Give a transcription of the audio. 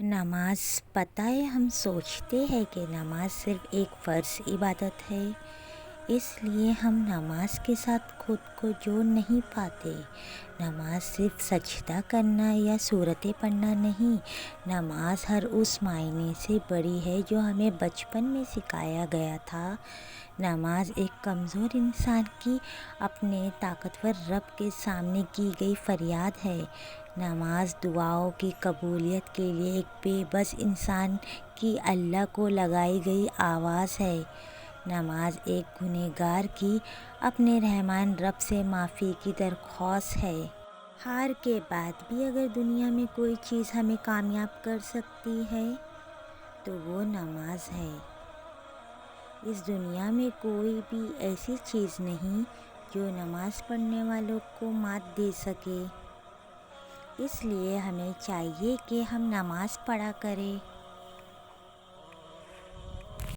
نماز پتہ ہے ہم سوچتے ہیں کہ نماز صرف ایک فرض عبادت ہے، اس لیے ہم نماز کے ساتھ خود کو جوڑ نہیں پاتے۔ نماز صرف سجدہ کرنا یا سورتیں پڑھنا نہیں، نماز ہر اس معنی سے بڑی ہے جو ہمیں بچپن میں سکھایا گیا تھا۔ نماز ایک کمزور انسان کی اپنے طاقتور رب کے سامنے کی گئی فریاد ہے۔ نماز دعاؤں کی قبولیت کے لیے ایک بے بس انسان کی اللہ کو لگائی گئی آواز ہے۔ نماز ایک گنہگار کی اپنے رحمان رب سے معافی کی درخواست ہے۔ ہار کے بعد بھی اگر دنیا میں کوئی چیز ہمیں کامیاب کر سکتی ہے تو وہ نماز ہے۔ اس دنیا میں کوئی بھی ایسی چیز نہیں جو نماز پڑھنے والوں کو مات دے سکے۔ اس لیے ہمیں چاہیے کہ ہم نماز پڑھا کریں۔